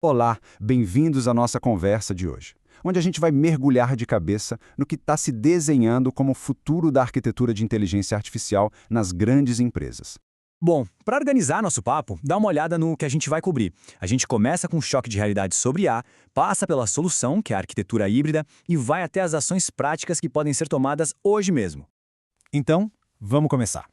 Olá, bem-vindos à nossa conversa de hoje, onde a gente vai mergulhar de cabeça no que está se desenhando como o futuro da arquitetura de inteligência artificial nas grandes empresas. Bom, para organizar nosso papo, dá uma olhada no que a gente vai cobrir. A gente começa com um choque de realidade sobre IA, passa pela solução, que é a arquitetura híbrida, e vai até as ações práticas que podem ser tomadas hoje mesmo. Então, vamos começar.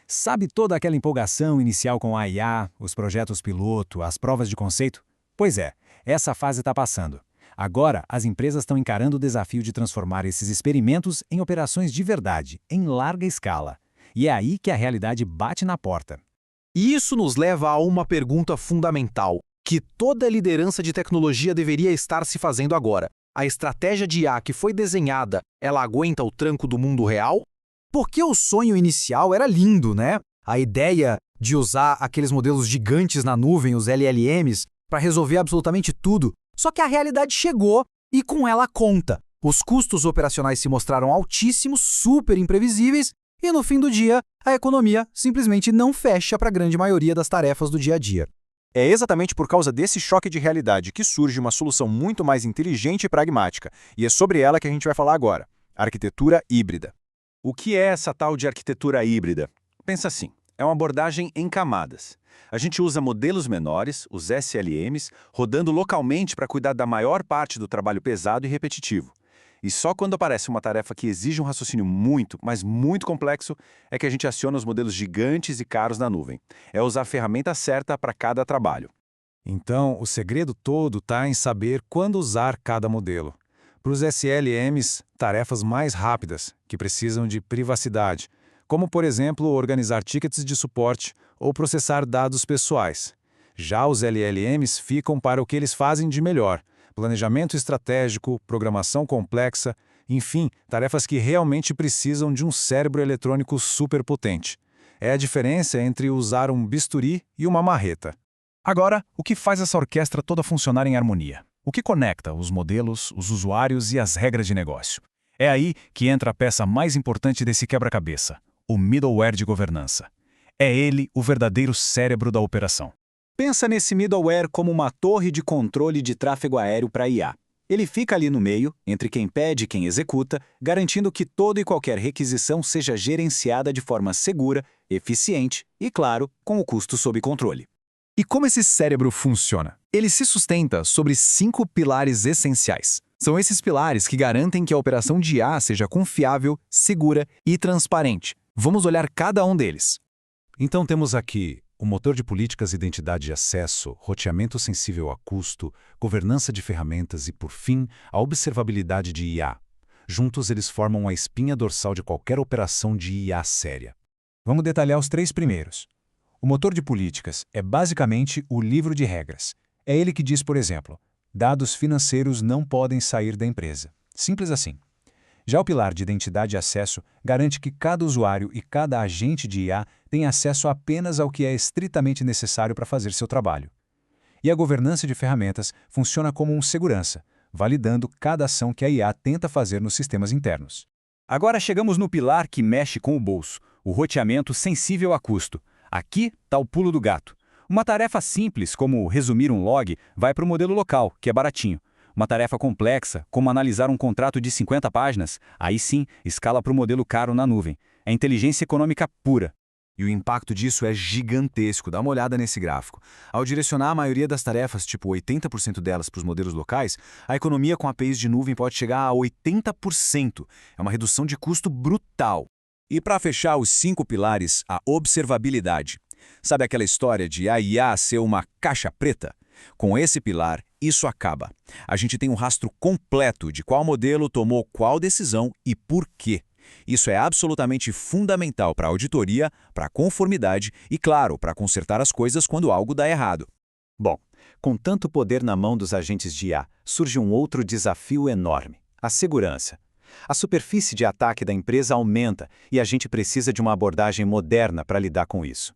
Sabe toda aquela empolgação inicial com a IA, os projetos piloto, as provas de conceito? Pois é, essa fase está passando. Agora, as empresas estão encarando o desafio de transformar esses experimentos em operações de verdade, em larga escala. E é aí que a realidade bate na porta. E isso nos leva a uma pergunta fundamental, que toda liderança de tecnologia deveria estar se fazendo agora. A estratégia de IA que foi desenhada, ela aguenta o tranco do mundo real? Porque o sonho inicial era lindo, né? A ideia de usar aqueles modelos gigantes na nuvem, os LLMs, para resolver absolutamente tudo. Só que a realidade chegou e com ela a conta. Os custos operacionais se mostraram altíssimos, super imprevisíveis, e no fim do dia, a economia simplesmente não fecha para a grande maioria das tarefas do dia a dia. É exatamente por causa desse choque de realidade que surge uma solução muito mais inteligente e pragmática, e é sobre ela que a gente vai falar agora, a arquitetura híbrida. O que é essa tal de arquitetura híbrida? Pensa assim, é uma abordagem em camadas. A gente usa modelos menores, os SLMs, rodando localmente para cuidar da maior parte do trabalho pesado e repetitivo. E só quando aparece uma tarefa que exige um raciocínio muito, mas muito complexo, é que a gente aciona os modelos gigantes e caros na nuvem. É usar a ferramenta certa para cada trabalho. Então, o segredo todo está em saber quando usar cada modelo. Para os SLMs, tarefas mais rápidas, que precisam de privacidade, como, por exemplo, organizar tickets de suporte ou processar dados pessoais. Já os LLMs ficam para o que eles fazem de melhor: planejamento estratégico, programação complexa, enfim, tarefas que realmente precisam de um cérebro eletrônico superpotente. É a diferença entre usar um bisturi e uma marreta. Agora, o que faz essa orquestra toda funcionar em harmonia? O que conecta os modelos, os usuários e as regras de negócio? É aí que entra a peça mais importante desse quebra-cabeça: o middleware de governança. É ele o verdadeiro cérebro da operação. Pensa nesse middleware como uma torre de controle de tráfego aéreo para IA. Ele fica ali no meio, entre quem pede e quem executa, garantindo que toda e qualquer requisição seja gerenciada de forma segura, eficiente e, claro, com o custo sob controle. E como esse cérebro funciona? Ele se sustenta sobre 5 pilares essenciais. São esses pilares que garantem que a operação de IA seja confiável, segura e transparente. Vamos olhar cada um deles. Então temos aqui o motor de políticas e identidade de acesso, roteamento sensível a custo, governança de ferramentas e, por fim, a observabilidade de IA. Juntos eles formam a espinha dorsal de qualquer operação de IA séria. Vamos detalhar os 3 primeiros. O motor de políticas é basicamente o livro de regras. É ele que diz, por exemplo, dados financeiros não podem sair da empresa. Simples assim. Já o pilar de identidade e acesso garante que cada usuário e cada agente de IA tem acesso apenas ao que é estritamente necessário para fazer seu trabalho. E a governança de ferramentas funciona como um segurança, validando cada ação que a IA tenta fazer nos sistemas internos. Agora chegamos no pilar que mexe com o bolso, o roteamento sensível a custo. Aqui está o pulo do gato. Uma tarefa simples, como resumir um log, vai para o modelo local, que é baratinho. Uma tarefa complexa, como analisar um contrato de 50 páginas, aí sim, escala para o modelo caro na nuvem. É inteligência econômica pura. E o impacto disso é gigantesco. Dá uma olhada nesse gráfico. Ao direcionar a maioria das tarefas, tipo 80% delas para os modelos locais, a economia com APIs de nuvem pode chegar a 80%. É uma redução de custo brutal. E para fechar os 5 pilares, a observabilidade. Sabe aquela história de a IA ser uma caixa preta? Com esse pilar, isso acaba. A gente tem um rastro completo de qual modelo tomou qual decisão e por quê. Isso é absolutamente fundamental para a auditoria, para a conformidade e, claro, para consertar as coisas quando algo dá errado. Bom, com tanto poder na mão dos agentes de IA, surge um outro desafio enorme: a segurança. A superfície de ataque da empresa aumenta e a gente precisa de uma abordagem moderna para lidar com isso.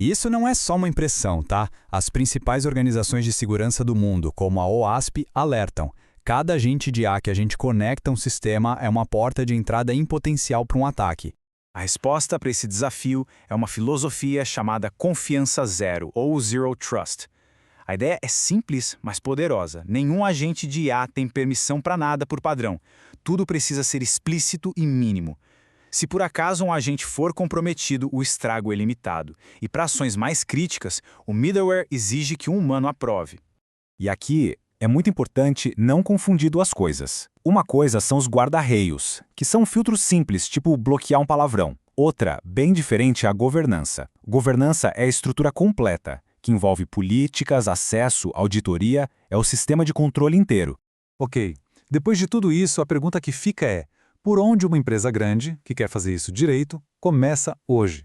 Isso não é só uma impressão, tá? As principais organizações de segurança do mundo, como a OASP, alertam. Cada agente de IA que a gente conecta a um sistema é uma porta de entrada em potencial para um ataque. A resposta para esse desafio é uma filosofia chamada confiança zero, ou Zero Trust. A ideia é simples, mas poderosa. Nenhum agente de IA tem permissão para nada por padrão. Tudo precisa ser explícito e mínimo. Se por acaso um agente for comprometido, o estrago é limitado. E para ações mais críticas, o middleware exige que um humano aprove. E aqui é muito importante não confundir duas coisas. Uma coisa são os guarda-reios, que são filtros simples, tipo bloquear um palavrão. Outra, bem diferente, é a governança. Governança é a estrutura completa, que envolve políticas, acesso, auditoria, é o sistema de controle inteiro. Ok, depois de tudo isso, a pergunta que fica é: por onde uma empresa grande, que quer fazer isso direito, começa hoje?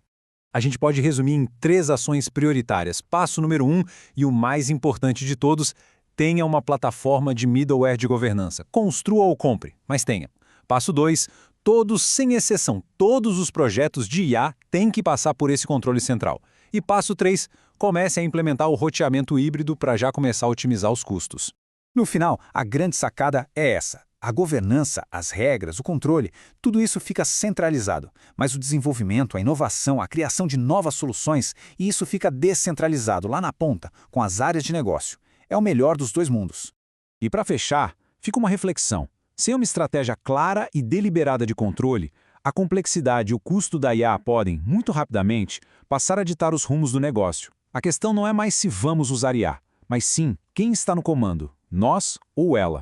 A gente pode resumir em 3 ações prioritárias. Passo número 1, e o mais importante de todos: tenha uma plataforma de middleware de governança. Construa ou compre, mas tenha. Passo 2, todos, sem exceção, todos os projetos de IA têm que passar por esse controle central. E passo 3, comece a implementar o roteamento híbrido para já começar a otimizar os custos. No final, a grande sacada é essa. A governança, as regras, o controle, tudo isso fica centralizado. Mas o desenvolvimento, a inovação, a criação de novas soluções, e isso fica descentralizado, lá na ponta, com as áreas de negócio. É o melhor dos 2 mundos. E para fechar, fica uma reflexão. Sem uma estratégia clara e deliberada de controle, a complexidade e o custo da IA podem, muito rapidamente, passar a ditar os rumos do negócio. A questão não é mais se vamos usar IA, mas sim quem está no comando, nós ou ela.